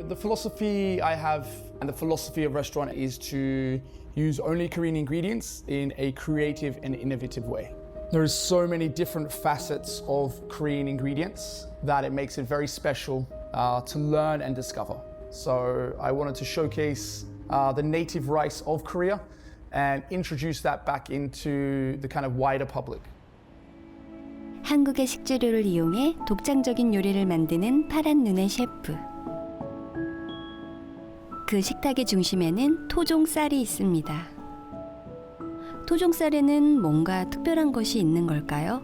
the philosophy I have and the philosophy of restaurant is to use only Korean ingredients in a creative and innovative way. There's so many different facets of Korean ingredients that it makes it very special to learn and discover. So I wanted to showcase the native rice of Korea and introduce that back into the kind of wider public. 한국의 식재료를 이용해 독창적인 요리를 만드는 파란 눈의 셰프. 그 식탁의 중심에는 토종쌀이 있습니다. 토종쌀에는 뭔가 특별한 것이 있는 걸까요?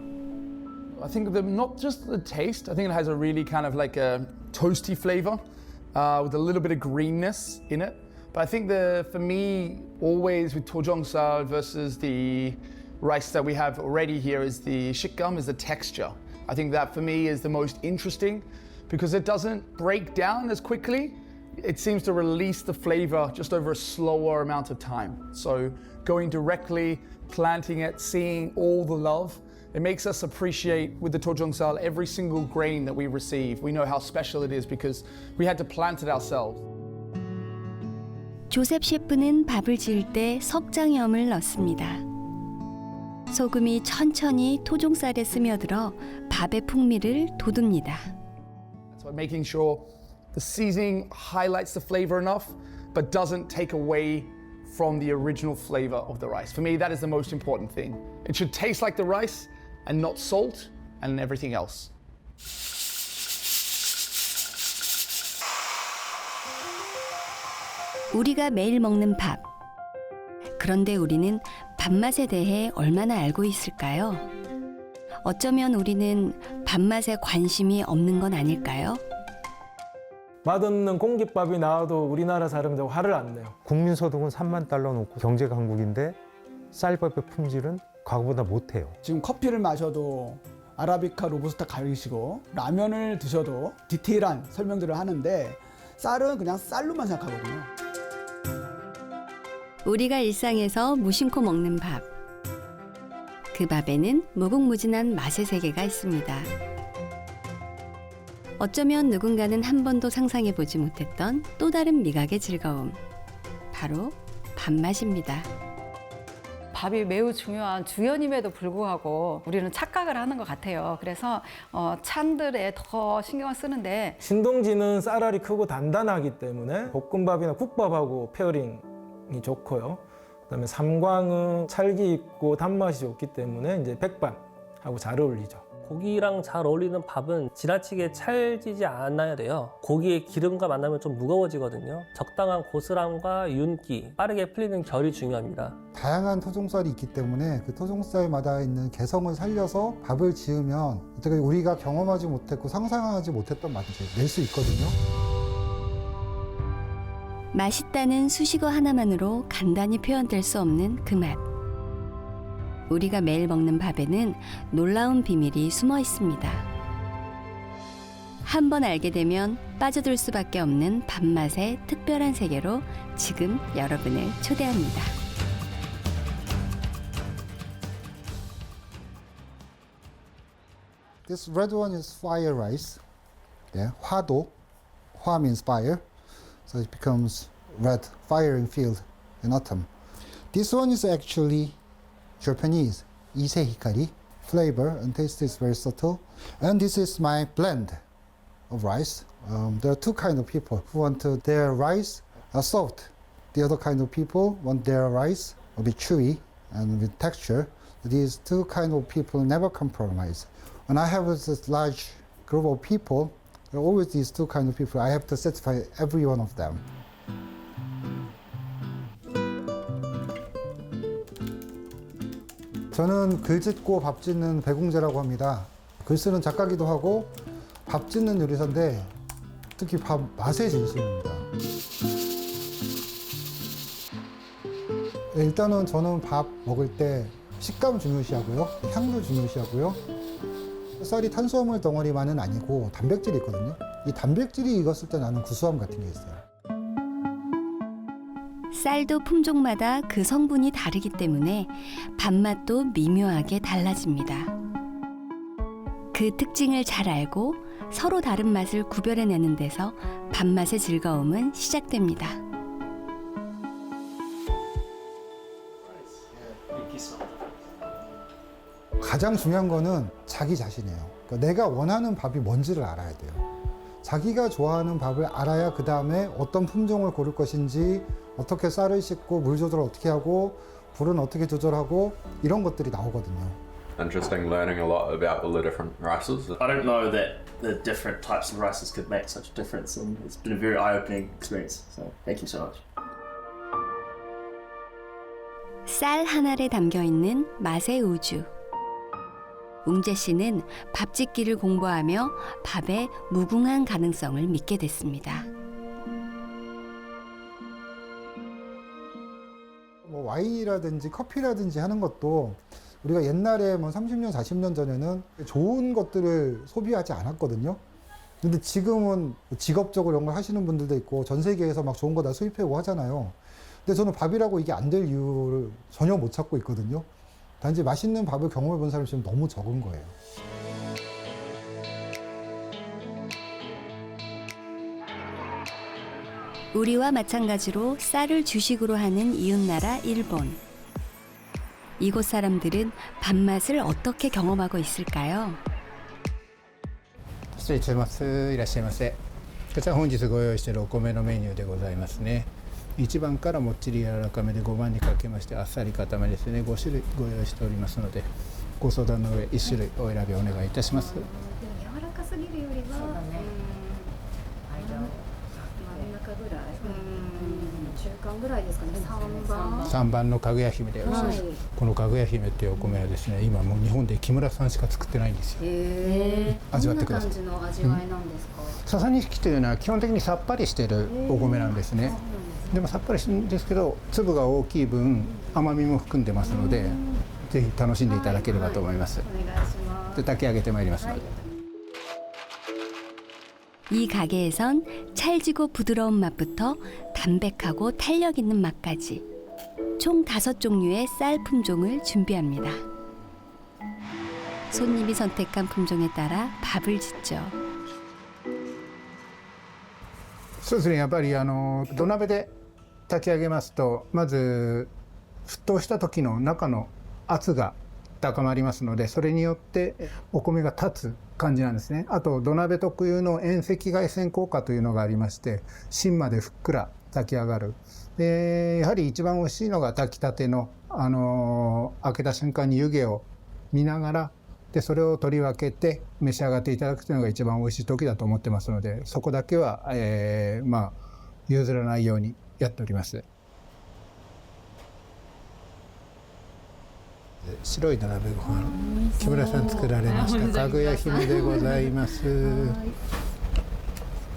I think not just the taste, I think it has a really kind of like a toasty flavor with a little bit of greenness in it. But I think for me, always with tojeongsal versus the rice that we have already here is the shikgam, is the texture. I think that for me is the most interesting because it doesn't break down as quickly. It seems to release the flavor just over a slower amount of time. So going directly, planting it, seeing all the love, it makes us appreciate with the tojeongsal every single grain that we receive. We know how special it is because we had to plant it ourselves. 조셉 셰프는 밥을 지을 때 석장염을 넣습니다. 소금이 천천히 토종쌀에 스며들어 밥의 풍미를 돋웁니다. So making sure the seasoning highlights the flavor enough, but doesn't take away from the original flavor of the rice. For me, that is the most important thing. It should taste like the rice and not salt and everything else. 우리가 매일 먹는 밥. 그런데 우리는 밥맛에 대해 얼마나 알고 있을까요? 어쩌면 우리는 밥맛에 관심이 없는 건 아닐까요? 맛없는 공깃밥이 나와도 우리나라 사람들 화를 안 내요. 국민소득은 3만 달러 놓고 경제 강국인데 쌀밥의 품질은 과거보다 못해요. 지금 커피를 마셔도 아라비카, 로부스타 가리시고 라면을 드셔도 디테일한 설명들을 하는데 쌀은 그냥 쌀로만 생각하거든요. 우리가 일상에서 무심코 먹는 밥. 그 밥에는 무궁무진한 맛의 세계가 있습니다. 어쩌면 누군가는 한 번도 상상해보지 못했던 또 다른 미각의 즐거움. 바로 밥맛입니다. 밥이 매우 중요한 주연임에도 불구하고 우리는 착각을 하는 것 같아요. 그래서 찬들에 더 신경을 쓰는데 신동지는 쌀알이 크고 단단하기 때문에 볶음밥이나 국밥하고 페어링이 좋고요. 그다음에 삼광은 찰기 있고 단맛이 좋기 때문에 이제 백반하고 잘 어울리죠. 고기랑 잘 어울리는 밥은 지나치게 찰지지 않아야 돼요. 고기의 기름과 만나면 좀 무거워지거든요. 적당한 고스란함과 윤기, 빠르게 풀리는 결이 중요합니다. 다양한 토종쌀이 있기 때문에 그 토종쌀마다 있는 개성을 살려서 밥을 지으면 어떻게 우리가 경험하지 못했고 상상하지 못했던 맛을 낼 수 있거든요. 맛있다는 수식어 하나만으로 간단히 표현될 수 없는 그 맛. 우리가 매일 먹는 밥에는 놀라운 비밀이 숨어 있습니다. 한 번 알게 되면 빠져들 수밖에 없는 밥맛의 특별한 세계로 지금 여러분을 초대합니다. This red one is fire rice. Yeah, 화도. 화 means fire. So it becomes red, firing field in autumn. This one is actually Japanese, ise hikari. Flavor and taste is very subtle. And this is my blend of rice. There are two kinds of people who want their rice soft. The other kind of people want their rice a bit chewy and with texture. These two kind of people never compromise. When I have this large group of people, there are always these two kind of people. I have to satisfy every one of them. 저는 글 짓고 밥 짓는 배공재라고 합니다. 글 쓰는 작가기도 하고 밥 짓는 요리사인데 특히 밥 맛의 진심입니다. 일단은 저는 밥 먹을 때 식감 중요시하고요. 향도 중요시하고요. 쌀이 탄수화물 덩어리만은 아니고 단백질이 있거든요. 이 단백질이 익었을 때 나는 구수함 같은 게 있어요. 쌀도 품종마다 그 성분이 다르기 때문에 밥맛도 미묘하게 달라집니다. 그 특징을 잘 알고 서로 다른 맛을 구별해내는 데서 밥맛의 즐거움은 시작됩니다. 가장 중요한 거는 자기 자신이에요. 그러니까 내가 원하는 밥이 뭔지를 알아야 돼요. 자기가 좋아하는 밥을 알아야 그 다음에 어떤 품종을 고를 것인지, 어떻게 쌀을 씻고 물 조절을 어떻게 하고 불은 어떻게 조절하고 이런 것들이 나오거든요. Interesting learning a lot about all the different rices. I don't know that the different types of rices could make such a difference, and it's been a very eye-opening experience. So thank you so much. 쌀 한 알에 담겨 있는 맛의 우주. 웅재 씨는 밥짓기를 공부하며 밥의 무궁한 가능성을 믿게 됐습니다. 뭐 와인이라든지 커피라든지 하는 것도 우리가 옛날에 뭐 30년, 40년 전에는 좋은 것들을 소비하지 않았거든요. 근데 지금은 직업적으로 이런 걸 하시는 분들도 있고 전 세계에서 막 좋은 거 다 수입해오고 하잖아요. 근데 저는 밥이라고 이게 안 될 이유를 전혀 못 찾고 있거든요. 단지 맛있는 밥을 경험해 본 사람이 지금 너무 적은 거예요. 우리와 마찬가지로 쌀을 주식으로 하는 이웃나라 일본. 이곳 사람들은 밥맛을 어떻게 경험하고 있을까요? 失礼します。いらっしゃいませ。こちら本日ご用意しているお米のメニューでございますね。1番からもっちり柔らかめで5番にかけましてあっさり固めですね。5種類ご用意しておりますので、ご相談の上1種類お選びお願いいたします。柔らかすぎるよりは、真ん中ぐらい、中間ぐらいですかね。3番のかぐや姫でよろしいですか。このかぐや姫っていうお米はですね、今もう日本で木村さんしか作ってないんですよ。味わってください。どんな感じの味わいなんですか。笹錦というのは基本的にさっぱりしているお米なんですね。でもさっぱりしてるんですけど、粒が大きい分甘みも含んでますので、ぜひ楽しんでいただければと思います。お願いします。で炊き上げてまいりますので。 이 가게에선 찰지고 부드러운 맛부터 담백하고 탄력 있는 맛까지 총 5종류의 쌀 품종을 준비합니다. 손님이 선택한 품종에 따라 밥을 짓죠. そうですね、やっぱり土鍋で炊き上げますと、まず沸騰した時の中の圧が高まりますので、それによってお米が立つ感じなんですね。あと土鍋特有の遠赤外線効果というのがありまして、芯までふっくら炊き上がる。でやはり一番美味しいのが炊きたての開けた瞬間に湯気を見ながら、でそれを取り分けて召し上がっていただくというのが一番美味しい時だと思ってますので、そこだけは、譲らないようにやっております。白い土鍋ご飯、木村さん作られましたかぐや姫でございます。こ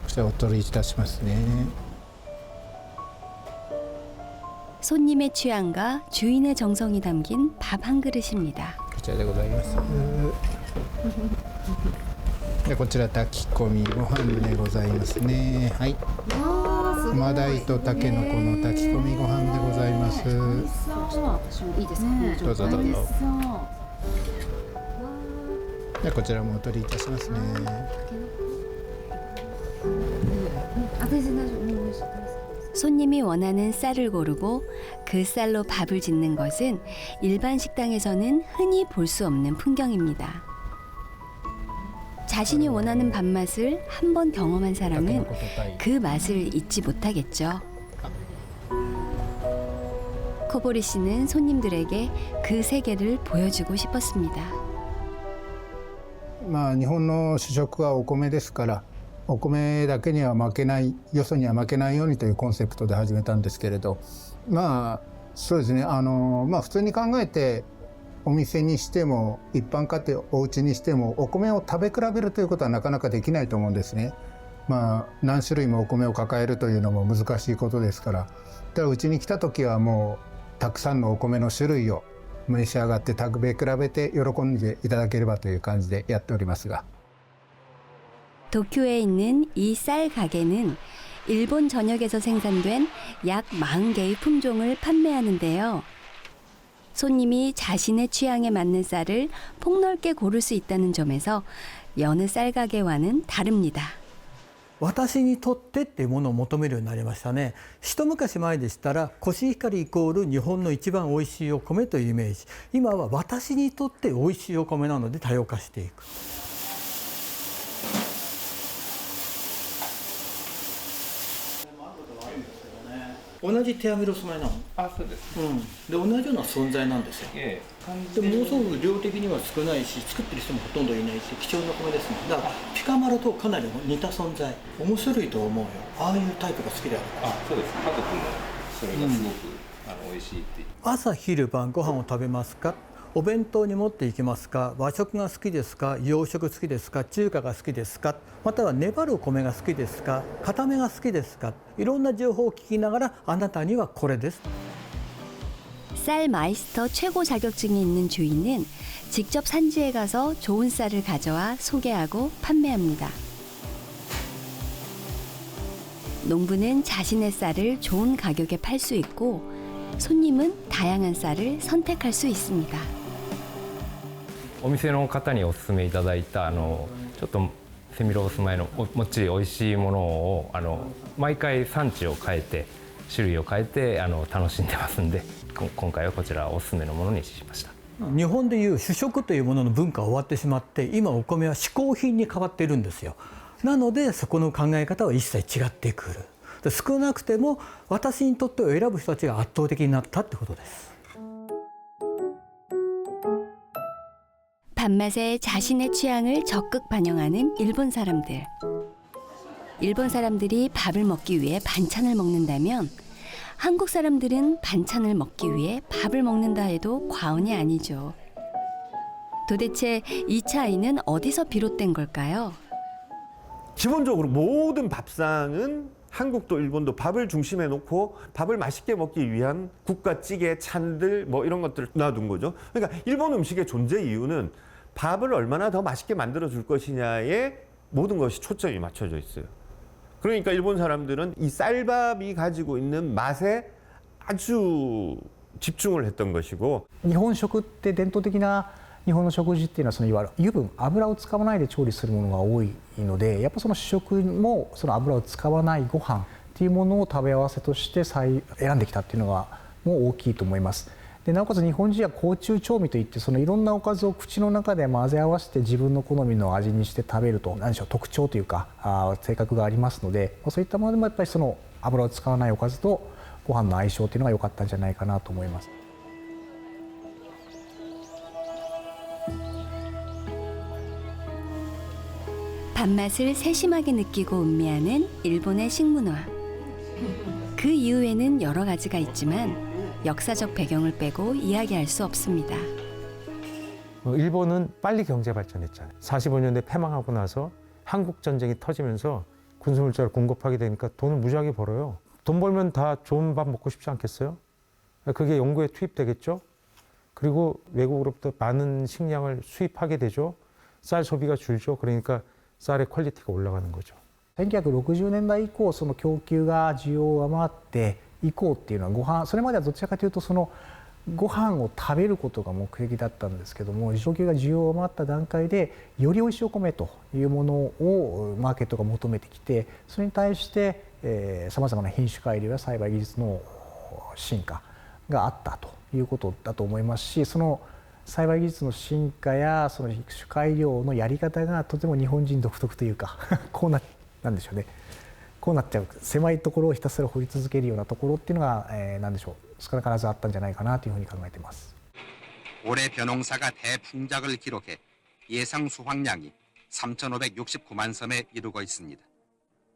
ちらお取りいたしますね。 손님의 취향과 주인의 정성이 담긴 밥 한 그릇입니다. こちらでございます。でこちら炊き込みご飯でございますね。はい。マダイとタケノコの炊き込みご飯でございます。私もいいですかね。どうぞどうぞ。でこちらもお取りいたしますね。 손님이 원하는 쌀을 고르고 그 쌀로 밥을 짓는 것은 일반 식당에서는 흔히 볼 수 없는 풍경입니다. 자신이 원하는 밥맛을 한 번 경험한 사람은 그 맛을 잊지 못하겠죠. 코보리 씨는 손님들에게 그 세계를 보여주고 싶었습니다. 日本の主食はお米ですから、お米だけには負けない、よそには負けないようにというコンセプトで始めたんですけれど、そうですね、普通に考えてお店にしても一般家庭お家にしてもお米を食べ比べるということはなかなかできないと思うんですね。何種類もお米を抱えるというのも難しいことですから、だからうちに来た時はもうたくさんのお米の種類を召し上がって食べ比べて喜んでいただければという感じでやっておりますが。 도쿄에 있는 이 쌀 가게는 일본 전역에서 생산된 약 40개의 품종을 판매하는데요. 손님이 자신의 취향에 맞는 쌀을 폭넓게 고를 수 있다는 점에서 여느 쌀 가게와는 다릅니다. 私にとってっていうものを求めるようになりましたね。一昔前でしたらコシヒカリイコール日本の一番おいしいお米というイメージ。今は私にとっておいしいお米なので多様化していく。同じ手編みロス米なの？あ、そうです。で同じような存在なんですよ。でものすごく量的には少ないし、作ってる人もほとんどいないし、貴重な米ですね。だからピカマロとかなり似た存在。面白いと思うよ。ああいうタイプが好きである。あ、そうです。家族もそれがすごく、美味しいって。朝昼晩ご飯を食べますか？お弁当に持っていきますか？和食が好きですか？洋食好きですか？中華が好きですか？または粘るお米が好きですか？固めが好きですか？いろんな情報を聞きながらあなたにはこれです。 쌀 마이스터 최고 자격증이 있는 주인은 직접 산지에 가서 좋은 쌀을 가져와 소개하고 판매합니다. 농부는 자신의 쌀을 좋은 가격에 팔 수 있고 손님은 다양한 쌀을 선택할 수 있습니다. お店の方にお勧めいただいたちょっとセミロース米のもっちり美味しいものを毎回産地を変えて種類を変えて楽しんでますんで今回はこちらお勧めのものにしました。日本でいう主食というものの文化は終わってしまって今お米は嗜好品に変わっているんですよ。なのでそこの考え方は一切違ってくる。少なくても私にとってを選ぶ人たちが圧倒的になったってことです。 밥맛에 자신의 취향을 적극 반영하는 일본 사람들. 일본 사람들이 밥을 먹기 위해 반찬을 먹는다면 한국 사람들은 반찬을 먹기 위해 밥을 먹는다 해도 과언이 아니죠. 도대체 이 차이는 어디서 비롯된 걸까요? 기본적으로 모든 밥상은 한국도 일본도 밥을 중심에 놓고 밥을 맛있게 먹기 위한 국과 찌개, 찬들 뭐 이런 것들을 놔둔 거죠. 그러니까 일본 음식의 존재 이유는 밥을 얼마나 더 맛있게 만들어 줄 것이냐에 모든 것이 초점이 맞춰져 있어요. 그러니까 일본 사람들은 이 쌀밥이 가지고 있는 맛에 아주 집중을 했던 것이고 日本食って伝統的な日本の食事っていうのはそのいわゆる油分油を使わないで調理するものが多いのでやっぱその主食もその油を使わないご飯っていうものを食べ合わせとして選んできたっていうのがもう大きいと思います。でなおかつ日本人は甲虫調味といってそのいろんなおかずを口の中で混ぜ合わせて自分の好みの味にして食べると何でしょう特徴というか性格がありますのでそういったものでもやっぱりその油を使わないおかずとご飯の相性っていうのが良かったんじゃないかなと思います。 밥맛을 세심하게 느끼고 음미하는 일본의 식문화. 그 이유에는 여러 가지가 있지만 역사적 배경을 빼고 이야기할 수 없습니다. 일본은 빨리 경제 발전했잖아요. 45년대 패망하고 나서 한국 전쟁이 터지면서 군수물자를 공급하게 되니까 돈을 무지하게 벌어요. 돈 벌면 다 좋은 밥 먹고 싶지 않겠어요? 그게 연구에 투입되겠죠. 그리고 외국으로부터 많은 식량을 수입하게 되죠. 쌀 소비가 줄죠. 그러니까 쌀의 퀄리티가 올라가는 거죠. 1960年代以降その供給が需要を上回って以降っていうのはご飯それまではどちらかというとそのご飯を食べることが目的だったんですけども供給が需要を上回った段階でよりおいしいお米というものをマーケットが求めてきてそれに対してさまざまな品種改良や栽培技術の進化があったということだと思いますしその栽培技術の進化やその品種改良のやり方がとても日本人独特というかこうなんでしょうねこうなっちゃう狭いところをひたすら掘り続けるようなところっていうのが何でしょう少なからずあったんじゃないかなというふうに考えています。 올해 벼농사가 대풍작을 기록해 예상 수확량이 3,569만 섬에 이르고 있습니다.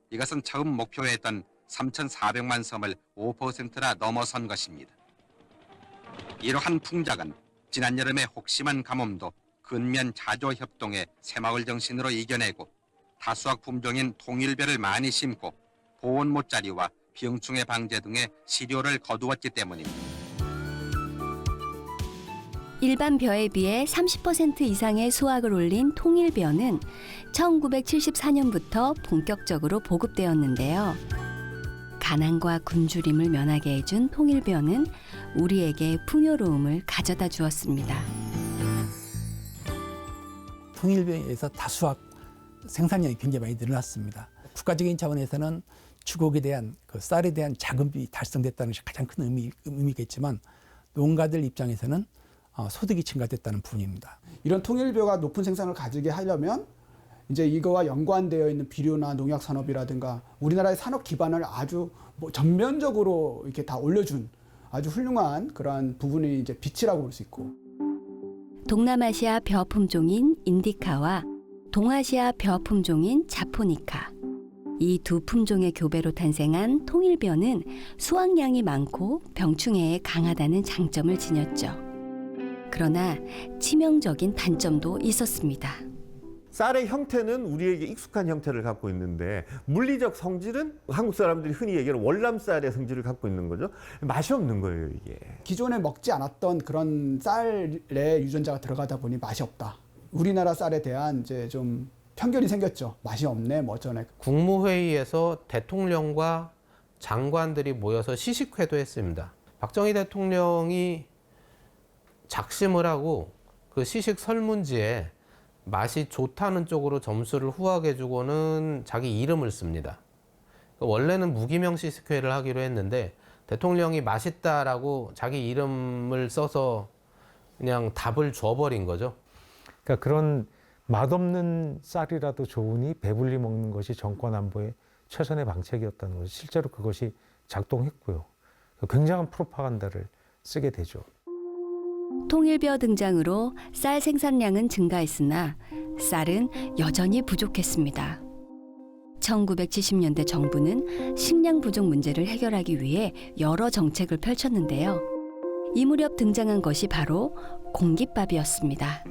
이것은 처음 목표했던 3,400만 섬을 5%나 넘어선 것입니다. 이러한 풍작은 지난 여름의 혹심한 가뭄도 근면 자조 협동의 새마을 정신으로 이겨내고 다수학 품종인 통일벼를 많이 심고 보온 못자리와 병충해 방제 등의 시료를 거두었기 때문입니다. 일반 벼에 비해 30% 이상의 수확을 올린 통일벼는 1974년부터 본격적으로 보급되었는데요. 가난과 굶주림을 면하게 해준 통일벼는 우리에게 풍요로움을 가져다 주었습니다. 통일벼에서 다수학 생산량이 굉장히 많이 늘어났습니다. 국가적인 차원에서는 주곡에 대한 그 쌀에 대한 자금이 달성됐다는 것이 가장 큰 의미가 있지만 농가들 입장에서는 소득이 증가됐다는 부분입니다. 이런 통일벼가 높은 생산을 가지게 하려면 이제 이거와 연관되어 있는 비료나 농약 산업이라든가 우리나라의 산업 기반을 아주 전면적으로 이렇게 다 올려준 아주 훌륭한 그러한 부분이 이제 빛이라고 볼 수 있고. 동남아시아 벼 품종인 인디카와 동아시아 벼 품종인 자포니카. 이 두 품종의 교배로 탄생한 통일벼는 수확량이 많고 병충해에 강하다는 장점을 지녔죠. 그러나 치명적인 단점도 있었습니다. 쌀의 형태는 우리에게 익숙한 형태를 갖고 있는데 물리적 성질은 한국 사람들이 흔히 얘기하는 월남쌀의 성질을 갖고 있는 거죠. 맛이 없는 거예요, 이게. 기존에 먹지 않았던 그런 쌀에 유전자가 들어가다 보니 맛이 없다. 우리나라 쌀에 대한 이제 좀 편견이 생겼죠. 맛이 없네, 뭐 어쩌네. 국무회의에서 대통령과 장관들이 모여서 시식회도 했습니다. 박정희 대통령이 작심을 하고 그 시식 설문지에 맛이 좋다는 쪽으로 점수를 후하게주고는 자기 이름을 씁니다. 원래는 무기명 시식회를 하기로 했는데 대통령이 맛있다라고 자기 이름을 써서 그냥 답을 줘버린 거죠. 그러니까 그런 맛없는 쌀이라도 좋으니 배불리 먹는 것이 정권 안보의 최선의 방책이었다는 것이 실제로 그것이 작동했고요. 굉장한 프로파간다를 쓰게 되죠. 통일벼 등장으로 쌀 생산량은 증가했으나 쌀은 여전히 부족했습니다. 1970년대 정부는 식량 부족 문제를 해결하기 위해 여러 정책을 펼쳤는데요. 이 무렵 등장한 것이 바로 공깃밥이었습니다.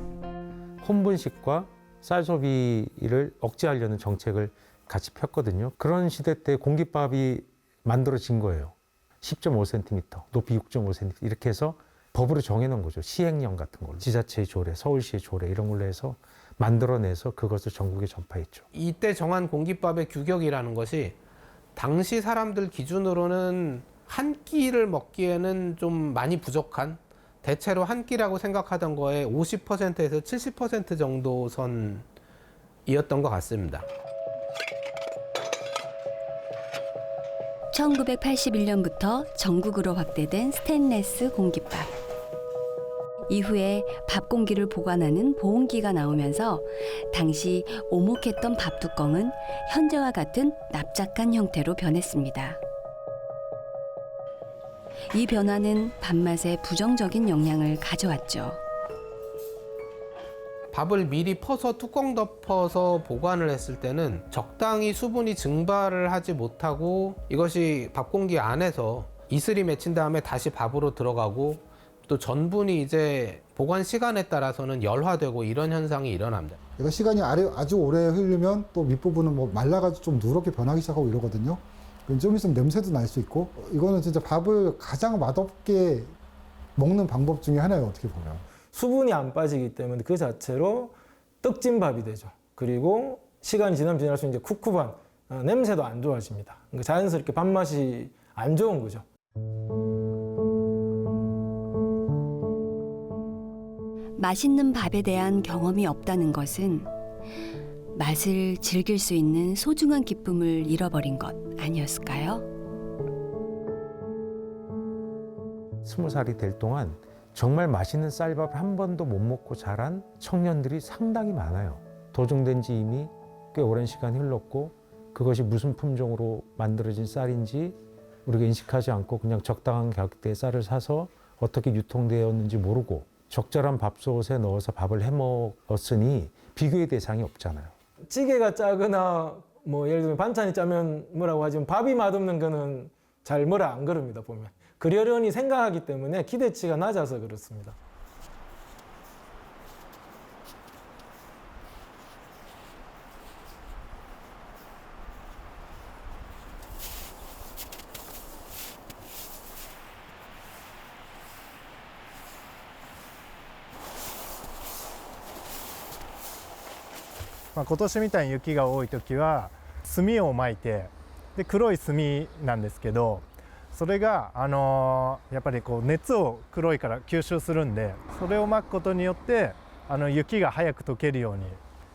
혼분식과 쌀 소비를 억제하려는 정책을 같이 폈거든요. 그런 시대 때 공깃밥이 만들어진 거예요. 10.5cm, 높이 6.5cm 이렇게 해서 법으로 정해놓은 거죠. 시행령 같은 걸로. 지자체의 조례, 서울시의 조례 이런 걸로 해서 만들어내서 그것을 전국에 전파했죠. 이때 정한 공깃밥의 규격이라는 것이 당시 사람들 기준으로는 한 끼를 먹기에는 좀 많이 부족한, 대체로 한 끼라고 생각하던 거에 50%에서 70% 정도 선이었던 것 같습니다. 1981년부터 전국으로 확대된 스테인레스 공깃밥. 이후에 밥 공기를 보관하는 보온기가 나오면서 당시 오목했던 밥 뚜껑은 현재와 같은 납작한 형태로 변했습니다. 이 변화는 밥맛에 부정적인 영향을 가져왔죠. 밥을 미리 퍼서 뚜껑 덮어서 보관을 했을 때는 적당히 수분이 증발을 하지 못하고 이것이 밥 공기 안에서 이슬이 맺힌 다음에 다시 밥으로 들어가고 또 전분이 이제 보관 시간에 따라서는 열화되고 이런 현상이 일어납니다. 이거 시간이 아주 오래 흐르면 또 밑부분은 뭐 말라가지고 좀 누렇게 변하기 시작하고 이러거든요. 좀 있으면 냄새도 날 수 있고, 이거는 진짜 밥을 가장 맛없게 먹는 방법 중에 하나예요, 어떻게 보면. 수분이 안 빠지기 때문에 그 자체로 떡진밥이 되죠. 그리고 시간이 지나면 지날수록 이제 쿠쿠반, 냄새도 안 좋아집니다. 그러니까 자연스럽게 밥맛이 안 좋은 거죠. 맛있는 밥에 대한 경험이 없다는 것은 맛을 즐길 수 있는 소중한 기쁨을 잃어버린 것 아니었을까요? 20살이 될 동안 정말 맛있는 쌀밥 한 번도 못 먹고 자란 청년들이 상당히 많아요. 도정된 지 이미 꽤 오랜 시간이 흘렀고 그것이 무슨 품종으로 만들어진 쌀인지 우리가 인식하지 않고 그냥 적당한 가격대의 쌀을 사서 어떻게 유통되었는지 모르고 적절한 밥솥에 넣어서 밥을 해먹었으니 비교의 대상이 없잖아요. 찌개가 짜거나 뭐 예를 들면 반찬이 짜면 뭐라고 하지만 밥이 맛없는 거는 잘 뭐라 안 그럽니다, 보면. 그러려니 생각하기 때문에 기대치가 낮아서 그렇습니다.今年みたいに雪が多い時は炭をまいて、で黒い炭なんですけど、それがやっぱりこう熱を黒いから吸収するんで、それをまくことによって雪が早く溶けるように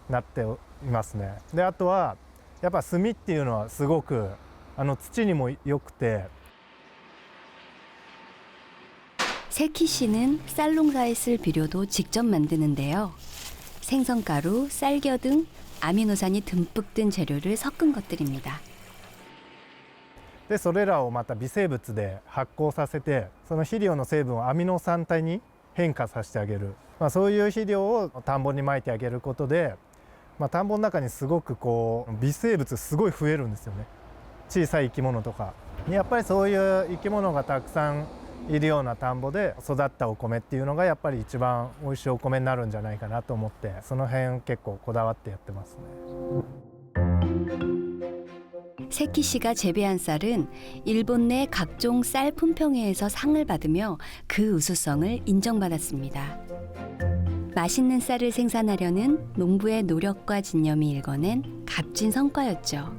なっていますね。であとはやっぱ炭っていうのはすごく土にも良くて。 세키 씨는 쌀 농사에 쓸 비료도 직접 만드는데요. 생선가루, 쌀겨 등 아미노산이 듬뿍 든 재료를 섞은 것들입니다. でそれらをまた微生物で発酵させてその肥料の成分をアミノ酸体に変化させてあげる、そういう肥料を田んぼにまいてあげることで、田んぼの中にすごくこう微生物すごい増えるんですよね。小さい生き物とかやっぱりそういう生き物がたくさんいるような田んぼで育ったお米っていうのがやっぱり一番美味しいお米になるんじゃないかなと思ってその辺結構こだわってやってますね。 세키 씨가 재배한 쌀은 일본 내 각종 쌀 품평회에서 상을 받으며 그 우수성을 인정받았습니다. 맛있는 쌀을 생산하려는 농부의 노력과 진념이 일궈낸 값진 성과였죠.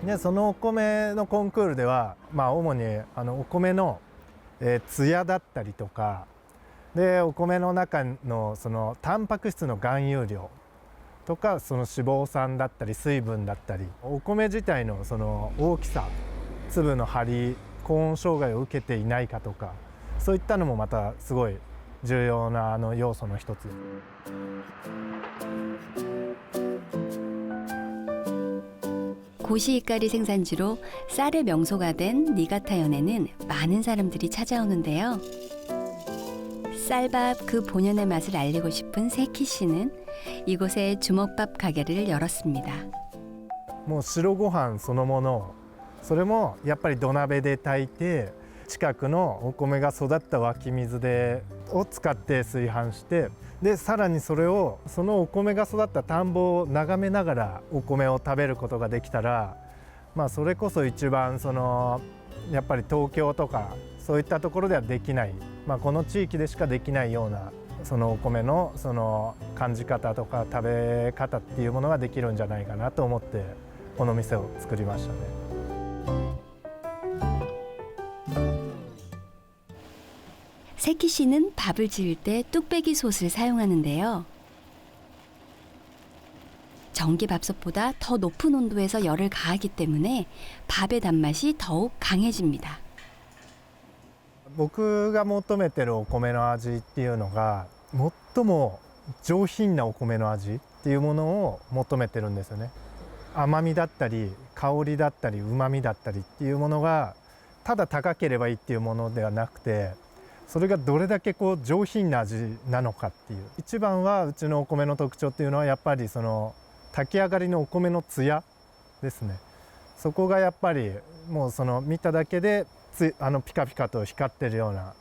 でそのお米のコンクールでは、主にお米の艶だったりとかでお米の中のそのタンパク質の含有量とかその脂肪酸だったり水分だったりお米自体のその大きさ粒の張り高温障害を受けていないかとかそういったのもまたすごい重要な要素の一つ。 고시이카리 생산지로 쌀의 명소가 된 니가타현에는 많은 사람들이 찾아오는데요. 쌀밥 그 본연의 맛을 알리고 싶은 세키 씨는 이곳에 주먹밥 가게를 열었습니다. もう白ご飯そのものそれもやっぱり土鍋で炊いて近くのお米が育った湧き水を使って炊飯してでさらにそれをそのお米が育った田んぼを眺めながらお米を食べることができたら、それこそ一番やっぱり東京とかそういったところではできない、この地域でしかできないようなそのお米のその感じ方とか食べ方っていうものができるんじゃないかなと思ってこの店を作りましたね。 세키 씨는 밥을 지을 때 뚝배기 솥을 사용하는데요. 전기 밥솥보다 더 높은 온도에서 열을 가하기 때문에 밥의 단맛이 더욱 강해집니다. 僕が求めてるお米の味っていうのが最も上品なお米の味っていうものを求めてるんですよね。甘みだったり香りだったり旨みだったりっていうものがただ高ければいいっていうものではなくてそれがどれだけこう上品な味なのかっていう一番はうちのお米の特徴っていうのはやっぱりその炊き上がりのお米の艶ですね。そこがやっぱりもうその見ただけでピカピカと光ってるような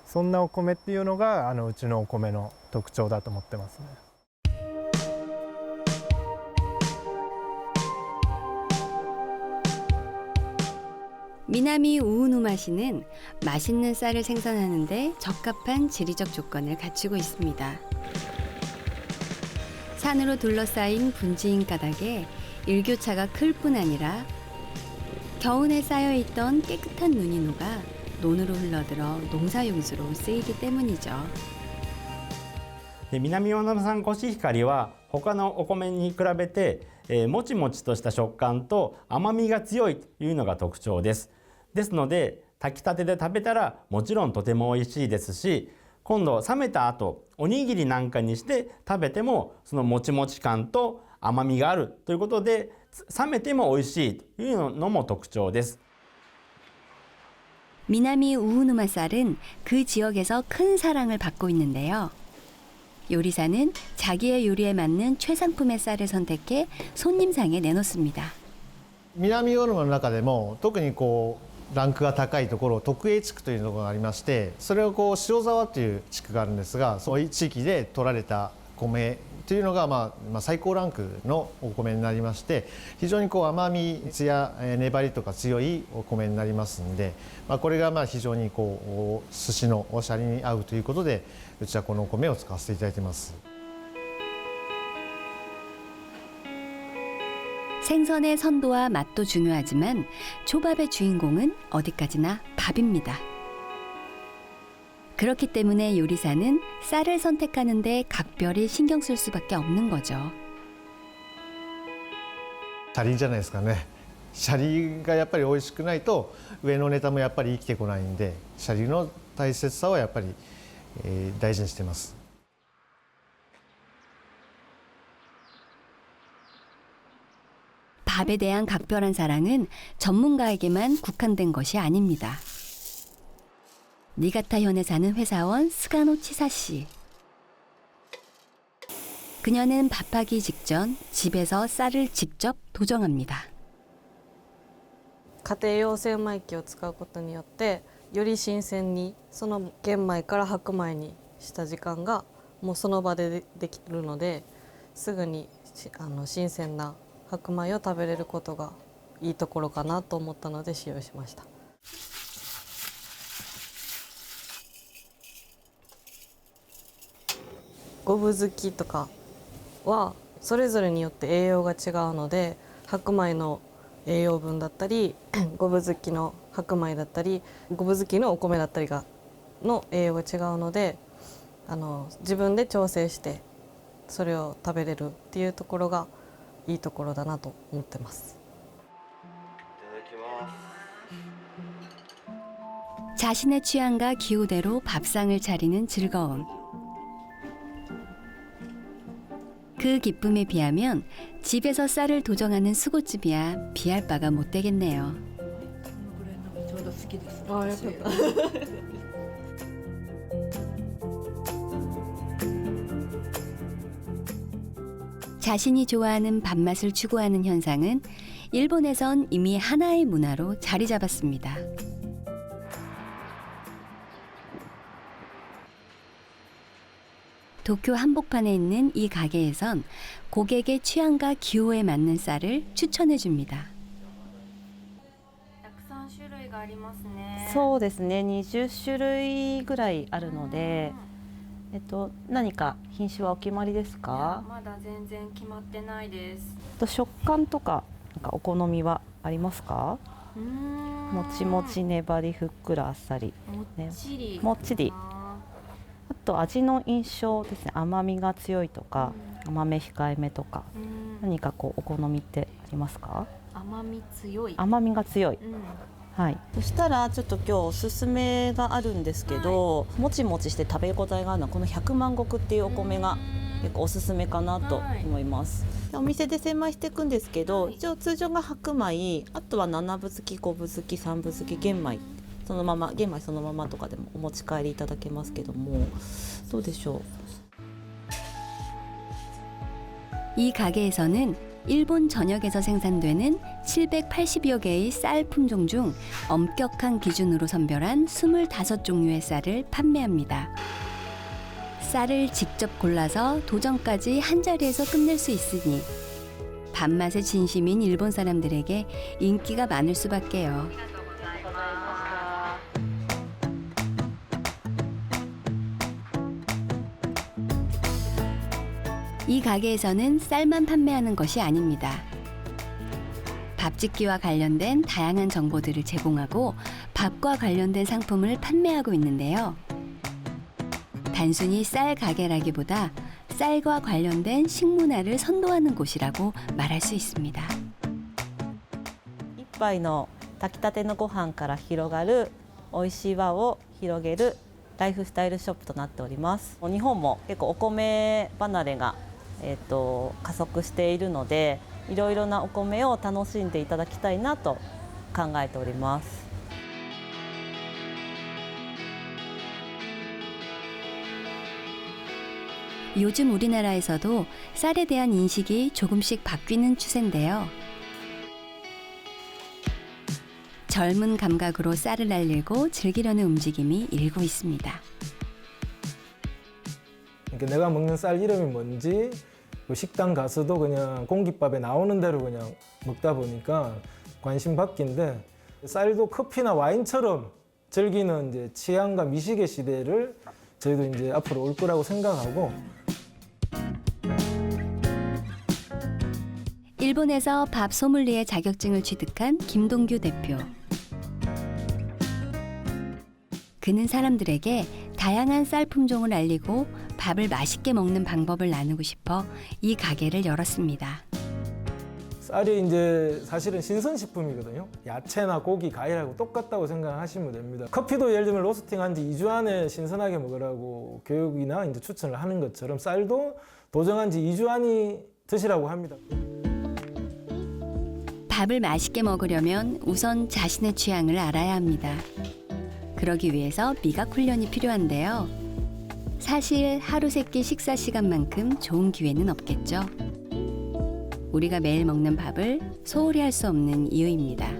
そんなお米っていうのがうちのお米の特徴だと思ってますね。 미나미 우우누마시는 맛있는 쌀을 생산하는 데 적합한 지리적 조건을 갖추고 있습니다. 산으로 둘러싸인 분지인 가닥에 일교차가 클 뿐 아니라 겨우내 쌓여있던 깨끗한 눈이 녹아 논으로 흘러들어 농사용수로 쓰이기 때문이죠. 南魚沼産コシヒカリは他のお米に比べて、もちもちとした食感と甘みが強いというのが特徴です。ですので炊きたてで食べたらもちろんとても美味しいですし今度冷めた後おにぎりなんかにして食べてもそのもちもち感と甘みがあるということで冷めても美味しいというのも特徴です。 미나미 우우누마 쌀은 그 지역에서 큰 사랑을 받고 있는데요. 요리사는 자기의 요리에 맞는 최상품의 쌀을 선택해 손님상에 내놓습니다. 南魚沼の中でも特にランクが高いところ徳永地区というのがありましてそれを塩沢という地区があるんですがそういう地域で取られた米というのが最高ランクのお米になりまして非常に甘みつや粘りとか強いお米になりますので、これが非常に寿司のおしゃれに合うということでうちはこのお米を使わせていただいています。 생선의 선도와 맛도 중요하지만 초밥의 주인공은 어디까지나 밥입니다. 그렇기 때문에 요리사는 쌀을 선택하는 데 각별히 신경 쓸 수밖에 없는 거죠. シャリじゃないですかね。シャリがやっぱり美味しくないと上のネタもやっぱり生きてこないんで、シャリの大切さはやっぱり、大事にしてます。 밥에 대한 각별한 사랑은 전문가에게만 국한된 것이 아닙니다. 니가타현에 사는 회사원 스가노 치사 씨. 그녀는 밥하기 직전 집에서 쌀을 직접 도정합니다. 家庭用精米機を使うことによってより新鮮にその玄米から白米にした時間がもうその場でできるのですぐに新鮮な白米を食べれることがいいところかなと思ったので使用しました。五分好きとかはそれぞれによって栄養が違うので、白米の栄養分だったり五分好きの白米だったり五分好きのお米だったりがの栄養が違うので、自分で調整してそれを食べれるっていうところがいいところだなと思ってます。 자신의 취향과 기호대로 밥상을 차리는 즐거움. 그 기쁨에 비하면 집에서 쌀을 도정하는 수고집이야 비할 바가 못 되겠네요. 자신이 좋아하는 밥맛을 추구하는 현상은 일본에선 이미 하나의 문화로 자리 잡았습니다. 도쿄 한복판에 있는 이 가게에선 고객의 취향과 기호에 맞는 쌀을 추천해 줍니다. そうですね、20種類ぐらいあるので、何か品種はお決まりですか？まだ全然決まってないです。食感とかなんかお好みはありますか？もちもち、粘り、ふっくら、あっさり、もっちり。あと味の印象ですね。甘みが強いとか、甘め控えめとか、何かこうお好みってありますか？甘み強い。甘みが強い。はい。そしたらちょっと今日おすすめがあるんですけど、もちもちして食べ応えがあるのはこの百万石っていうお米が結構おすすめかなと思います。お店で精米していくんですけど、一応通常が白米、あとは7分好き、5分好き、3分好き、玄米。そのまま玄米そのままとかでもお持ち帰りいただけますけども、どうでしょう。 이 가게에서는 일본 전역에서 생산되는 780여 개의 쌀 품종 중 엄격한 기준으로 선별한 25종류의 쌀을 판매합니다. 쌀을 직접 골라서 도정까지 한 자리에서 끝낼 수 있으니 밥맛에 진심인 일본 사람들에게 인기가 많을 수밖에요. 이 가게에서는 쌀만 판매하는 것이 아닙니다. 밥짓기와 관련된 다양한 정보들을 제공하고 밥과 관련된 상품을 판매하고 있는데요. 단순히 쌀 가게라기보다 쌀과 관련된 식문화를 선도하는 곳이라고 말할 수 있습니다. 一杯の炊きたてのご飯から広がる美味しい輪を広げるライフスタイルショップとなっております。日本も結構お米離れが加速しているので、いろいろなお米を楽しんでいただきたいなと考えております。 요즘 우리나라에서도 쌀에 대한 인식이 조금씩 바뀌는 추세인데요. 젊은 감각으로 쌀을 알리고 즐기려는 움직임이 일고 있습니다. 그러니까 내가 먹는 쌀 이름이 뭔지 식당 가서도 그냥 공깃밥에 나오는 대로 그냥 먹다 보니까 관심 바뀐데, 쌀도 커피나 와인처럼 즐기는 이제 취향과 미식의 시대를 저희도 이제 앞으로 올 거라고 생각하고. 일본에서 밥 소믈리에 자격증을 취득한 김동규 대표. 그는 사람들에게 다양한 쌀 품종을 알리고 밥을 맛있게 먹는 방법을 나누고 싶어 이 가게를 열었습니다. 쌀이 이제 사실은 신선식품이거든요. 야채나 고기, 과일하고 똑같다고 생각하시면 됩니다. 커피도 예를 들면 로스팅한 지 2주 안에 신선하게 먹으라고 교육이나 이제 추천을 하는 것처럼 쌀도 도정한 지 2주 안에 드시라고 합니다. 밥을 맛있게 먹으려면 우선 자신의 취향을 알아야 합니다. 그러기 위해서 미각 훈련이 필요한데요. 사실 하루 세끼 식사 시간만큼 좋은 기회는 없겠죠. 우리가 매일 먹는 밥을 소홀히 할 수 없는 이유입니다.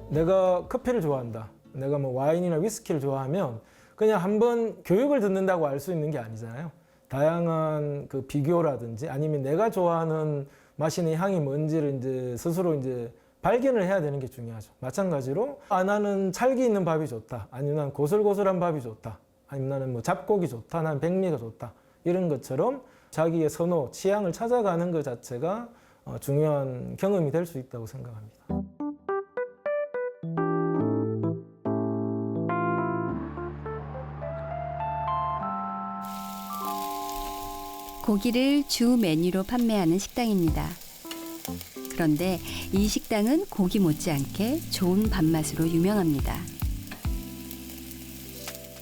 내가 커피를 좋아한다. 내가 뭐 와인이나 위스키를 좋아하면 그냥 한번 교육을 듣는다고 알 수 있는 게 아니잖아요. 다양한 그 비교라든지 아니면 내가 좋아하는 맛이나 향이 뭔지를 이제 스스로 이제 발견을 해야 되는 게 중요하죠. 마찬가지로 나는 찰기 있는 밥이 좋다. 아니면 난 고슬고슬한 밥이 좋다. 아니면 나는 뭐 잡곡이 좋다. 난 백미가 좋다. 이런 것처럼 자기의 선호, 취향을 찾아가는 것 자체가 중요한 경험이 될 수 있다고 생각합니다. 고기를 주 메뉴로 판매하는 식당입니다. 그런데 이 식당은 고기 못지않게 좋은 밥맛으로 유명합니다.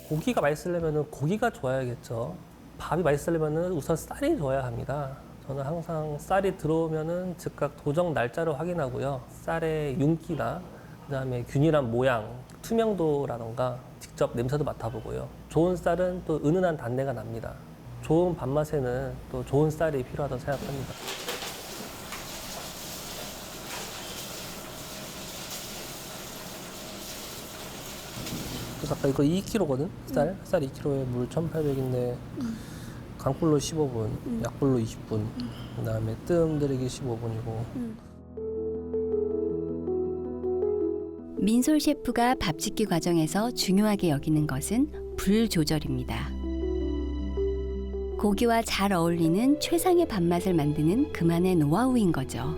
고기가 맛있으려면 고기가 좋아야겠죠. 밥이 맛있으려면 우선 쌀이 좋아야 합니다. 저는 항상 쌀이 들어오면 즉각 도정 날짜를 확인하고요. 쌀의 윤기나 그다음에 균일한 모양, 투명도라던가 직접 냄새도 맡아보고요. 좋은 쌀은 또 은은한 단내가 납니다. 좋은 밥맛에는 또 좋은 쌀이 필요하다고 생각합니다. 그래서 아까 이거 2kg거든? 쌀 2kg에 물 1,800인데 강불로 15분, 약불로 20분, 그다음에 뜸 들이기 15분이고. 민솔 셰프가 밥 짓기 과정에서 중요하게 여기는 것은 불 조절입니다. 고기와 잘 어울리는 최상의 밥맛을 만드는 그만의 노하우인 거죠.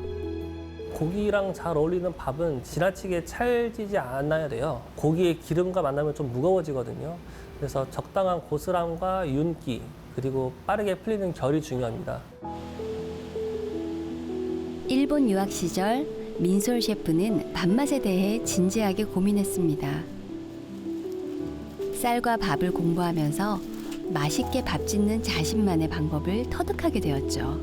고기랑 잘 어울리는 밥은 지나치게 찰지지 않아야 돼요. 고기의 기름과 만나면 좀 무거워지거든요. 그래서 적당한 고슬함과 윤기, 그리고 빠르게 풀리는 결이 중요합니다. 일본 유학 시절 민솔 셰프는 밥맛에 대해 진지하게 고민했습니다. 쌀과 밥을 공부하면서 맛있게 밥 짓는 자신만의 방법을 터득하게 되었죠.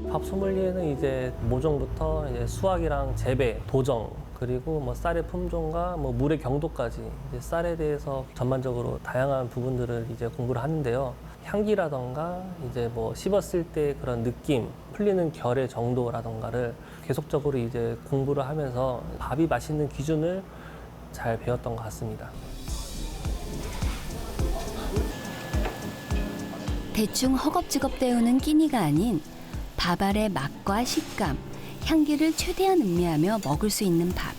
밥 소믈리에는 이제 모종부터 이제 수확이랑 재배, 도정, 그리고 뭐 쌀의 품종과 뭐 물의 경도까지 이제 쌀에 대해서 전반적으로 다양한 부분들을 이제 공부를 하는데요. 향기라던가 이제 뭐 씹었을 때 그런 느낌, 풀리는 결의 정도라던가를 계속적으로 이제 공부를 하면서 밥이 맛있는 기준을 잘 배웠던 것 같습니다. 대충 허겁지겁 때우는 끼니가 아닌 밥알의 맛과 식감, 향기를 최대한 음미하며 먹을 수 있는 밥.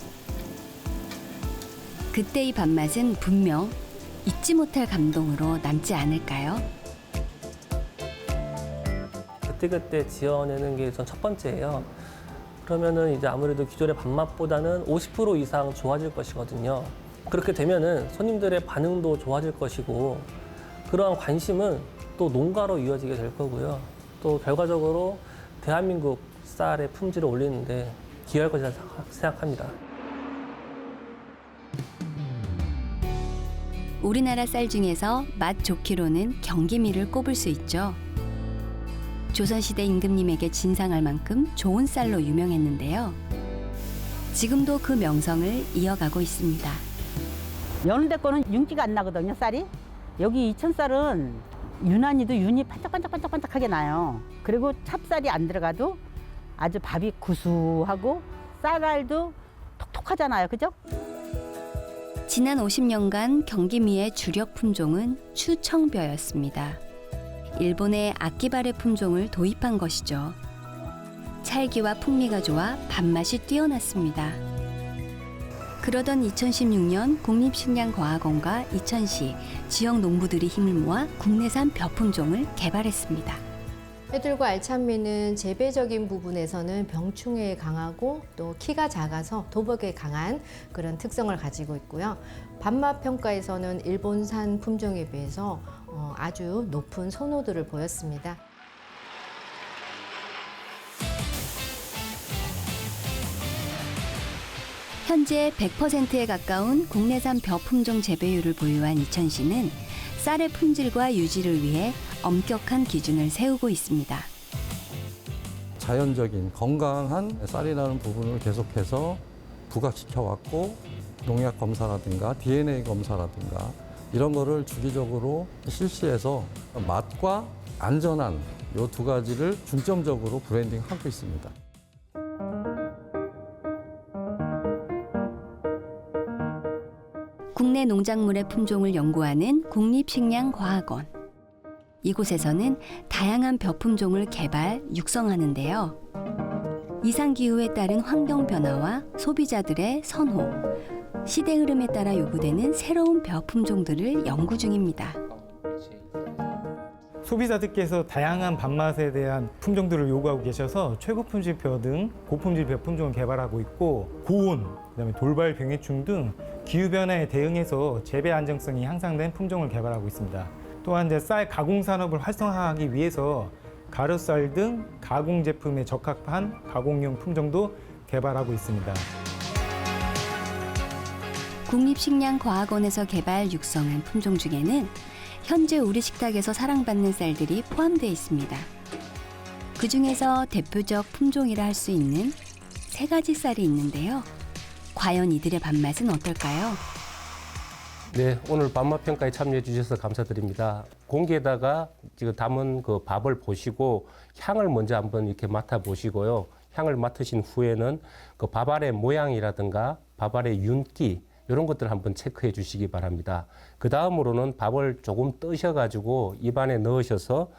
그때의 밥맛은 분명 잊지 못할 감동으로 남지 않을까요? 그때그때 지어내는 게 우선 첫 번째예요. 그러면은 이제 아무래도 기존의 밥맛보다는 50% 이상 좋아질 것이거든요. 그렇게 되면은 손님들의 반응도 좋아질 것이고, 그러한 관심은 또 농가로 이어지게 될 거고요. 또 결과적으로 대한민국 쌀의 품질을 올리는데 기여할 것이라 생각합니다. 우리나라 쌀 중에서 맛 좋기로는 경기미를 꼽을 수 있죠. 조선시대 임금님에게 진상할 만큼 좋은 쌀로 유명했는데요. 지금도 그 명성을 이어가고 있습니다. 여느 데 거는 윤기가 안 나거든요, 쌀이. 여기 이천쌀은 유난히도 윤이 반짝반짝반짝반짝하게 나요. 그리고 찹쌀이 안 들어가도 아주 밥이 구수하고 쌀알도 톡톡하잖아요, 그죠? 지난 50년간 경기미의 주력 품종은 추청벼였습니다. 일본의 아키바레 품종을 도입한 것이죠. 찰기와 풍미가 좋아 밥맛이 뛰어났습니다. 그러던 2016년 국립식량과학원과 이천시 지역 농부들이 힘을 모아 국내산 벼 품종을 개발했습니다. 해둘과 알찬미는 재배적인 부분에서는 병충해에 강하고 또 키가 작아서 도복에 강한 그런 특성을 가지고 있고요. 밥맛 평가에서는 일본산 품종에 비해서 아주 높은 선호도를 보였습니다. 현재 100%에 가까운 국내산 벼 품종 재배율을 보유한 이천시는 쌀의 품질과 유지를 위해 엄격한 기준을 세우고 있습니다. 자연적인 건강한 쌀이라는 부분을 계속해서 부각시켜 왔고 농약 검사라든가 DNA 검사라든가 이런 거를 주기적으로 실시해서 맛과 안전한 이 두 가지를 중점적으로 브랜딩하고 있습니다. 국내 농작물의 품종을 연구하는 국립식량과학원. 이곳에서는 다양한 벼 품종을 개발, 육성하는데요. 이상기후에 따른 환경 변화와 소비자들의 선호, 시대 흐름에 따라 요구되는 새로운 벼 품종들을 연구 중입니다. 소비자들께서 다양한 밥맛에 대한 품종들을 요구하고 계셔서 최고 품질 벼 등 고품질 벼 품종을 개발하고 있고 고온, 그다음에 돌발 병해충 등 기후 변화에 대응해서 재배 안정성이 향상된 품종을 개발하고 있습니다. 또한 이제 쌀 가공 산업을 활성화하기 위해서 가루쌀 등 가공 제품에 적합한 가공용 품종도 개발하고 있습니다. 국립식량과학원에서 개발 육성한 품종 중에는 현재 우리 식탁에서 사랑받는 쌀들이 포함되어 있습니다. 그중에서 대표적 품종이라 할 수 있는 3가지 쌀이 있는데요. 과연 이들의 밥맛은 어떨까요? 네, 오늘 밥맛 평가에 참여해 주셔서 감사드립니다. 공기에다가 지금 담은 그 밥을 보시고 향을 먼저 한번 이렇게 맡아 보시고요. 향을 맡으신 후에는 그 밥알의 모양이라든가 밥알의 윤기 이런 것들을 한번 체크해 주시기 바랍니다. 그 다음으로는 밥을 조금 뜨셔가지고 입안에 넣으셔서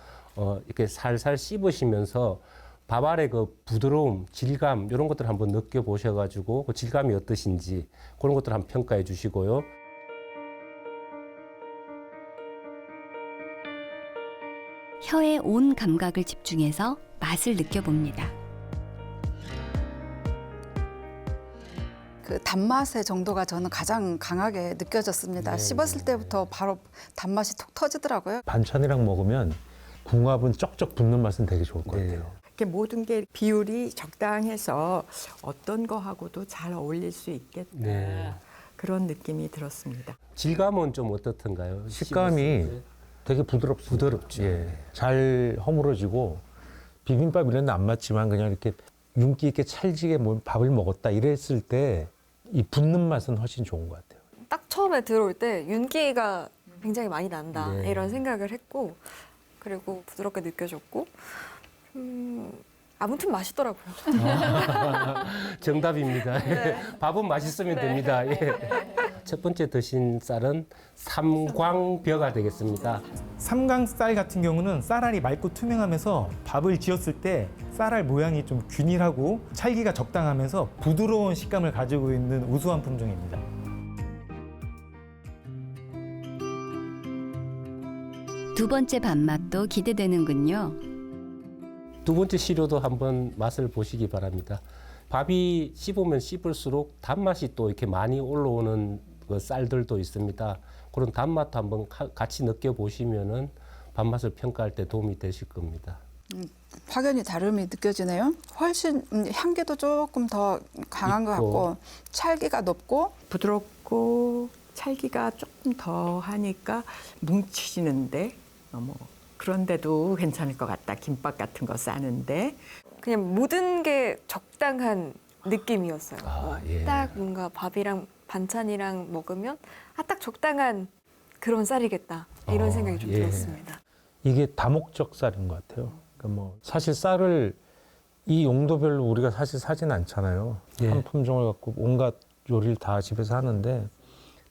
이렇게 살살 씹으시면서 밥알의 그 부드러움, 질감 이런 것들을 한번 느껴보셔가지고 그 질감이 어떠신지 그런 것들을 한번 평가해 주시고요. 혀의 온 감각을 집중해서 맛을 느껴봅니다. 그 단맛의 정도가 저는 가장 강하게 느껴졌습니다. 씹었을 때부터 바로 단맛이 톡 터지더라고요. 반찬이랑 먹으면 궁합은 쩍쩍 붙는 맛은 되게 좋을 것 같아요. 이렇게 모든 게 비율이 적당해서 어떤 거하고도 잘 어울릴 수 있겠다. 네. 그런 느낌이 들었습니다. 질감은 좀 어떻던가요? 식감이 되게 부드럽습니다. 부드럽죠. 예. 잘 허물어지고 비빔밥 이런 데 안 맞지만 그냥 이렇게 윤기 있게 찰지게 밥을 먹었다 이랬을 때 이 붙는 맛은 훨씬 좋은 것 같아요. 딱 처음에 들어올 때 윤기가 굉장히 많이 난다 네. 이런 생각을 했고 그리고 부드럽게 느껴졌고 아무튼 맛있더라고요. 정답입니다. 네. 밥은 맛있으면 됩니다. 예. 첫 번째 드신 쌀은 삼광벼가 되겠습니다. 삼강쌀 같은 경우는 쌀알이 맑고 투명하면서 밥을 지었을 때 쌀알 모양이 좀 균일하고 찰기가 적당하면서 부드러운 식감을 가지고 있는 우수한 품종입니다. 두 번째 밥맛도 기대되는군요. 두 번째 시료도 한번 맛을 보시기 바랍니다. 밥이 씹으면 씹을수록 단맛이 또 이렇게 많이 올라오는 그 쌀들도 있습니다. 그런 단맛도 한번 같이 느껴보시면은 밥맛을 평가할 때 도움이 되실 겁니다. 확연히 다름이 느껴지네요. 훨씬 향기도 조금 더 강한 것 같고 찰기가 높고 부드럽고 찰기가 조금 더 하니까 뭉치지는데 그런데도 괜찮을 것 같다. 김밥 같은 거 싸는데. 그냥 모든 게 적당한 느낌이었어요. 예. 딱 뭔가 밥이랑 반찬이랑 먹으면 딱 적당한 그런 쌀이겠다 이런 생각이 좀 들었습니다. 이게 다목적 쌀인 것 같아요. 그러니까 사실 쌀을 이 용도별로 우리가 사실 사진 않잖아요. 예. 한 품종을 갖고 온갖 요리를 다 집에서 하는데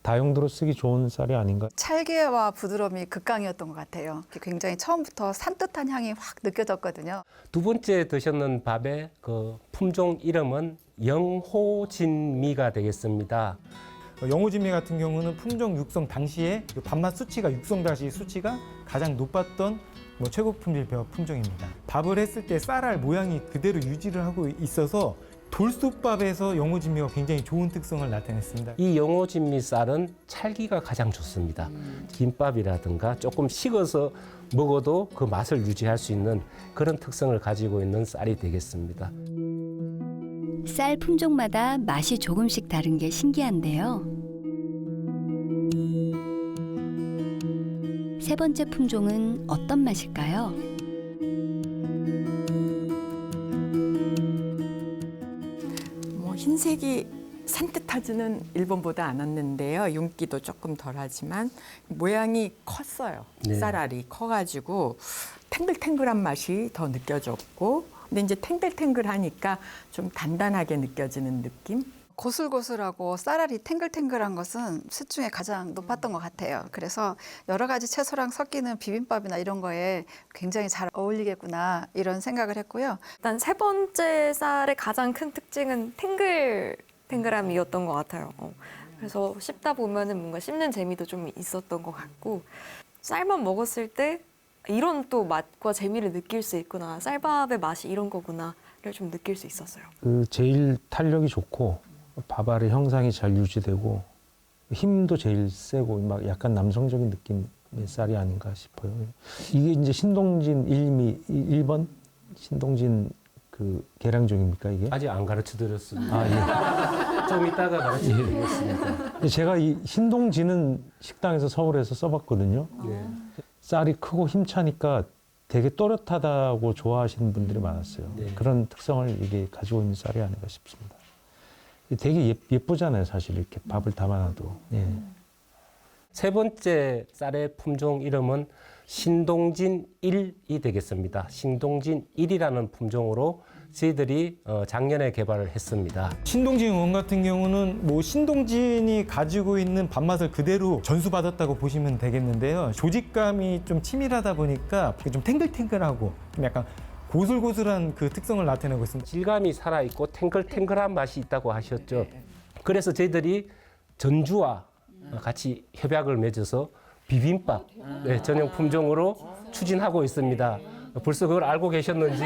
다용도로 쓰기 좋은 쌀이 아닌가. 찰기와 부드러움이 극강이었던 것 같아요. 굉장히 처음부터 산뜻한 향이 확 느껴졌거든요. 두 번째 드셨는 밥의 그 품종 이름은 영호진미가 되겠습니다. 영호진미 같은 경우는 품종 육성 당시에 그 밥맛 수치가 육성 당시 수치가 가장 높았던 최고 품질 벼 품종입니다. 밥을 했을 때 쌀알 모양이 그대로 유지를 하고 있어서 돌솥밥에서 영호진미가 굉장히 좋은 특성을 나타냈습니다. 이 영호진미 쌀은 찰기가 가장 좋습니다. 김밥이라든가 조금 식어서 먹어도 그 맛을 유지할 수 있는 그런 특성을 가지고 있는 쌀이 되겠습니다. 쌀 품종마다 맛이 조금씩 다른 게 신기한데요. 세 번째 품종은 어떤 맛일까요? 뭐 흰색이 산뜻하지는 일본보다 않았는데요. 윤기도 조금 덜하지만 모양이 컸어요. 네. 쌀알이 커가지고 탱글탱글한 맛이 더 느껴졌고, 근데 이제 탱글탱글하니까 좀 단단하게 느껴지는 느낌? 고슬고슬하고 쌀알이 탱글탱글한 것은 셋 중에 가장 높았던 것 같아요. 그래서 여러 가지 채소랑 섞이는 비빔밥이나 이런 거에 굉장히 잘 어울리겠구나 이런 생각을 했고요. 일단 세 번째 쌀의 가장 큰 특징은 탱글함이었던 것 같아요. 그래서 씹다 보면은 뭔가 씹는 재미도 좀 있었던 것 같고, 쌀만 먹었을 때 이런 또 맛과 재미를 느낄 수 있구나, 쌀밥의 맛이 이런 거구나를 좀 느낄 수 있었어요. 그 제일 탄력이 좋고 밥알의 형상이 잘 유지되고 힘도 제일 세고 막 약간 남성적인 느낌의 쌀이 아닌가 싶어요. 이게 이제 신동진 1번 신동진 그 계량종입니까 이게? 아직 안 가르쳐 드렸습니다. 아, 예. 좀 이따가 가르쳐 드리겠습니다. 제가 이 신동진은 식당에서 서울에서 써봤거든요. 네. 쌀이 크고 힘차니까 되게 또렷하다고 좋아하시는 분들이 많았어요. 네. 그런 특성을 이게 가지고 있는 쌀이 아닌가 싶습니다. 되게 예쁘잖아요, 사실 이렇게 밥을 담아놔도. 예. 세 번째 쌀의 품종 이름은 신동진 1이 되겠습니다. 신동진 1이라는 품종으로 저희들이 작년에 개발을 했습니다. 신동진 원 같은 경우는 뭐 신동진이 가지고 있는 밥맛을 그대로 전수받았다고 보시면 되겠는데요. 조직감이 좀 치밀하다 보니까 좀 탱글탱글하고 좀 약간 고슬고슬한 그 특성을 나타내고 있습니다. 질감이 살아있고 탱글탱글한 맛이 있다고 하셨죠. 그래서 저희들이 전주와 같이 협약을 맺어서 비빔밥 전용 품종으로 추진하고 있습니다. 벌써 그걸 알고 계셨는지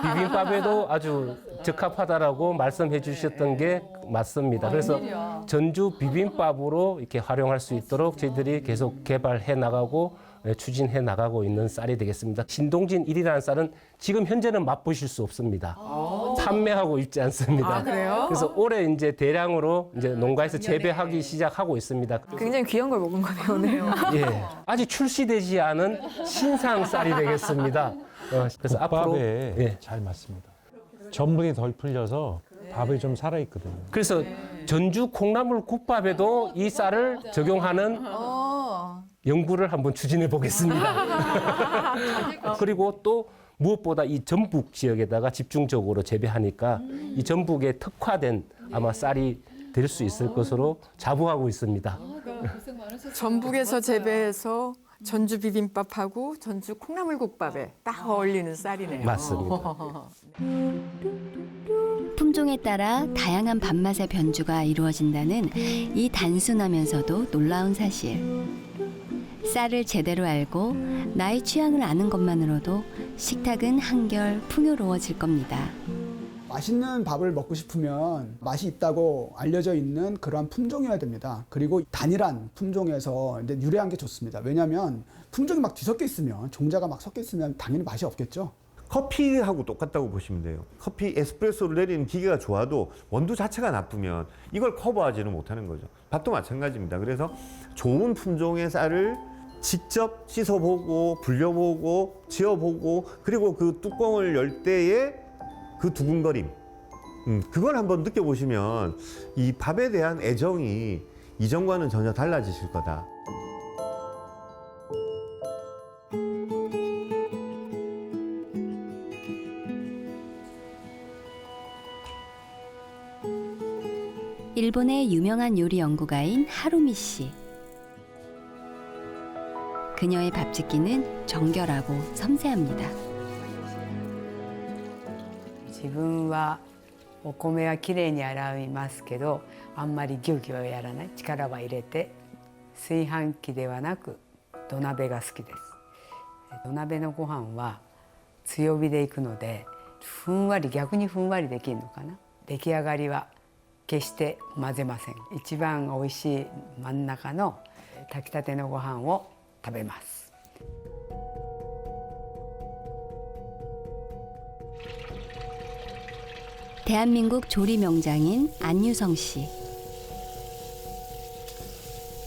비빔밥에도 아주 적합하다라고 말씀해 주셨던 게 맞습니다. 그래서 전주 비빔밥으로 이렇게 활용할 수 있도록 저희들이 계속 개발해 나가고 추진해 나가고 있는 쌀이 되겠습니다. 신동진 1이라는 쌀은 지금 현재는 맛보실 수 없습니다. 판매하고 있지 않습니다. 아, 그래요? 그래서 올해 이제 대량으로 이제 농가에서 재배하기 시작하고 있습니다. 굉장히 귀한 걸 먹은 거네요, 오늘. 예, 아직 출시되지 않은 신상 쌀이 되겠습니다. 그래서 앞으로 밥에 잘 맞습니다. 전분이 덜 풀려서 밥이 좀 살아있거든요. 그래서 전주 콩나물 국밥에도 이 쌀을 적용하는 연구를 한번 추진해 보겠습니다. 그리고 또 무엇보다 이 전북 지역에다가 집중적으로 재배하니까 이 전북에 특화된 아마 쌀이 될 수 있을 것으로 자부하고 있습니다. 전북에서 재배해서 전주 비빔밥하고 전주 콩나물국밥에 딱 어울리는 쌀이네요. 맞습니다. 품종에 따라 다양한 밥맛의 변주가 이루어진다는 이 단순하면서도 놀라운 사실. 쌀을 제대로 알고 나의 취향을 아는 것만으로도 식탁은 한결 풍요로워질 겁니다. 맛있는 밥을 먹고 싶으면 맛이 있다고 알려져 있는 그러한 품종이어야 됩니다. 그리고 단일한 품종에서 이제 유래한 게 좋습니다. 왜냐하면 품종이 막 뒤섞여 있으면, 종자가 막 섞여 있으면 당연히 맛이 없겠죠. 커피하고 똑같다고 보시면 돼요. 커피 에스프레소를 내리는 기계가 좋아도 원두 자체가 나쁘면 이걸 커버하지는 못하는 거죠. 밥도 마찬가지입니다. 그래서 좋은 품종의 쌀을 직접 씻어보고 불려보고 지어보고 그리고 그 뚜껑을 열 때의 그 두근거림, 그걸 한번 느껴보시면 이 밥에 대한 애정이 이전과는 전혀 달라지실 거다. 일본의 유명한 요리 연구가인 하루미 씨. 그녀의 밥짓기는 정결하고 섬세합니다. 自分はお米はきれいに洗いますけど、あんまりギュギュやらない、力は入れて、炊飯器ではなく土鍋が好きです。土鍋のご飯は強火でいくので、ふんわり、逆にふんわりできるのかな。出来上がりは決して混ぜません。一番おいしい真ん中の炊きたてのご飯を食べます。 대한민국 조리 명장인 안유성 씨.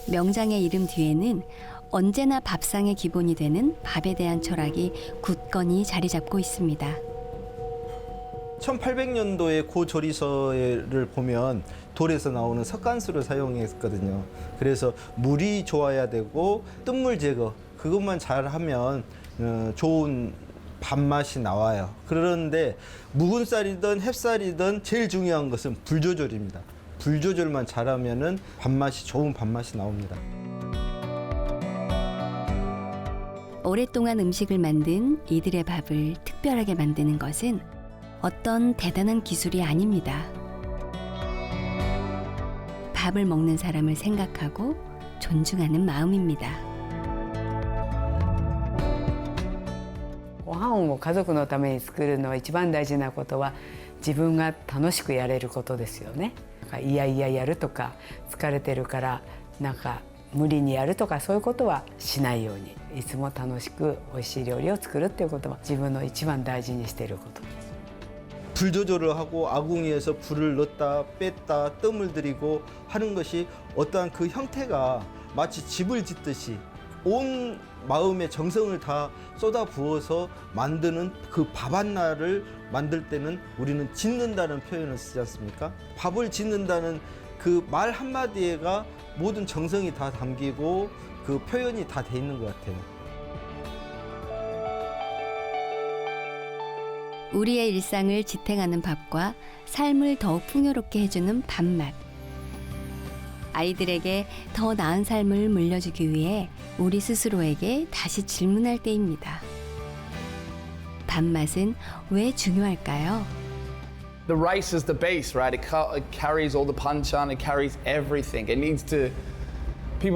명장의 이름 뒤에는 언제나 밥상의 기본이 되는 밥에 대한 철학이 굳건히 자리 잡고 있습니다. 1800년도에 고조리서를 보면 돌에서 나오는 석간수를 사용했거든요. 그래서 물이 좋아야 되고 뜬물 제거 그것만 잘하면 좋은 밥맛이 나와요. 그런데 묵은 쌀이든 햅쌀이든 제일 중요한 것은 불 조절입니다. 불 조절만 잘하면은 밥맛이 좋은 밥맛이 나옵니다. 오랫동안 음식을 만든 이들의 밥을 특별하게 만드는 것은 어떤 대단한 기술이 아닙니다. 밥을 먹는 사람을 생각하고 존중하는 마음입니다. ご飯を家族のために作るのは一番大事なことは自分が楽しくやれることですよね。いやいややるとか疲れてるからなんか無理にやるとかそういうことはしないようにいつも楽しく美味しい料理を作るっていうことは自分の一番大事にしていることです。 불 조절을 하고 아궁이에서 불을 넣었다 뺐다 뜸을 들이고 하는 것이 어떠한 그 형태가 마치 집을 짓듯이 온 마음의 정성을 다 쏟아 부어서 만드는 그 밥 하나를 만들 때는 우리는 짓는다는 표현을 쓰지 않습니까? 밥을 짓는다는 그 말 한마디에가 모든 정성이 다 담기고 그 표현이 다 돼 있는 것 같아요. 우리의 일상을 지탱하는 밥과 삶을 더욱 풍요롭게 해주는 밥맛. 아이들에게 더 나은 삶을 물려주기 위해 우리 스스로에게 다시 질문할 때입니다. 밥맛은 왜 중요할까요? The rice is the base, right? It carries all the panchan, it carries everything. It needs to.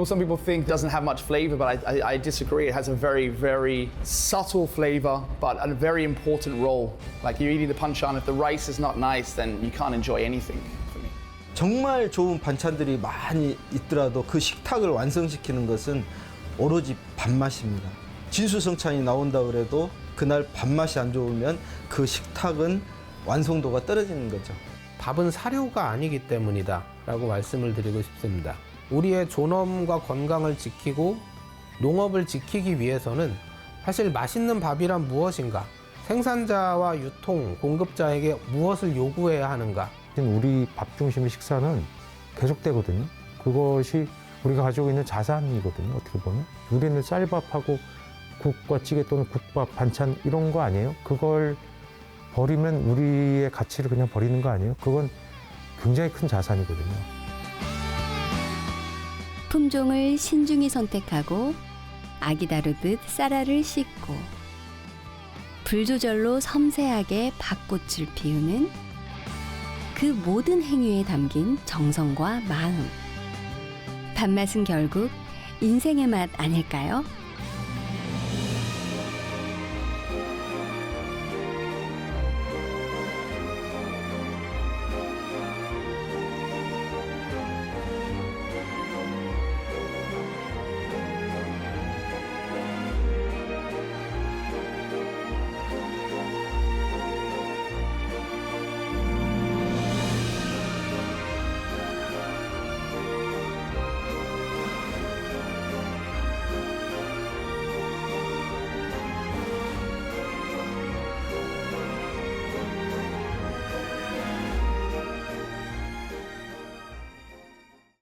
Some people think it doesn't have much flavor, but I disagree. It has a very, very subtle flavor, but a very important role. Like you're eating the panchan, if the rice is not nice, then you can't enjoy anything for me. 정말 좋은 반찬들이 많이 있더라도 그 식탁을 완성시키는 것은 오로지 밥맛입니다. 진수성찬이 나온다 그래도 그날 밥맛이 안 좋으면 그 식탁은 완성도가 떨어지는 거죠. 밥은 사료가 아니기 때문이다 라고 말씀을 드리고 싶습니다. 우리의 존엄과 건강을 지키고 농업을 지키기 위해서는 사실 맛있는 밥이란 무엇인가? 생산자와 유통, 공급자에게 무엇을 요구해야 하는가? 우리 밥 중심의 식사는 계속되거든요. 그것이 우리가 가지고 있는 자산이거든요. 어떻게 보면. 우리는 쌀밥하고 국과 찌개 또는 국밥, 반찬 이런 거 아니에요? 그걸 버리면 우리의 가치를 그냥 버리는 거 아니에요? 그건 굉장히 큰 자산이거든요. 품종을 신중히 선택하고 아기 다루듯 쌀알을 씻고 불 조절로 섬세하게 밭꽃을 피우는 그 모든 행위에 담긴 정성과 마음. 밥맛은 결국 인생의 맛 아닐까요?